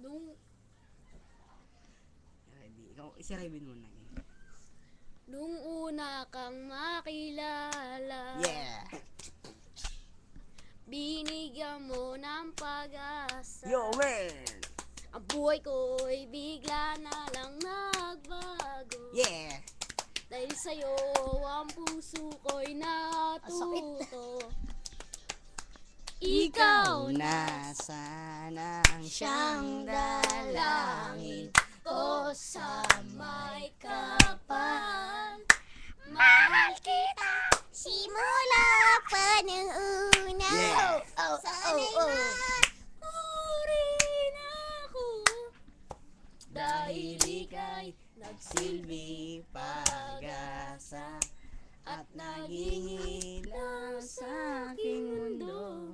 Nung, Ready? Ikaw, isi-ready mo na. nung una kang makilala, Yeah! binigyan mo ng pag-asa. Yo, man! Ang buhay ko'y bigla na lang nagbago. Yeah! Dahil sa'yo ang puso ko'y natuto. Ikaw na sana ang siyang dalangin ko sa may kapal. Mahal kita simula pa nung una. Yeah. Sana'y mapurin ako dahil ika'y nagsilbi pag-asa at naging ilaw sa aking mundo.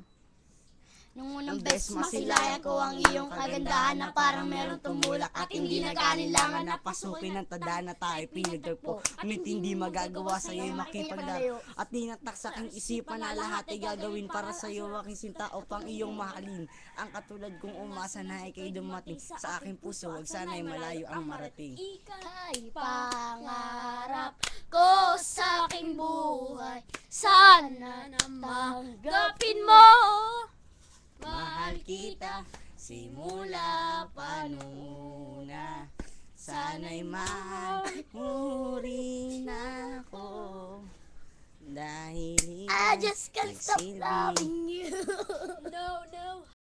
Nung unang beses masilayan ko ang iyong kagandahan na parang merong tumulak at hindi nagkanilangan na Napasukin ng tadhana tayo pinagtagpo. Ngunit hindi magagawa sa'yo'y makipaglaro. At dinatak sa aking isipan na lahat ay gagawin para sa'yo aking sinta upang iyong mahalin. Ang katulad kong umasa na ika'y dumating sa aking puso, wag sana'y malayo ang marating. Ika'y pangarap ko sa aking buhay, sana na manggapin mo. Mahal kita simula pa nung una, sana'y mahal mo rin ako. Dahil I just can't stop nagsilbi loving you. No, no,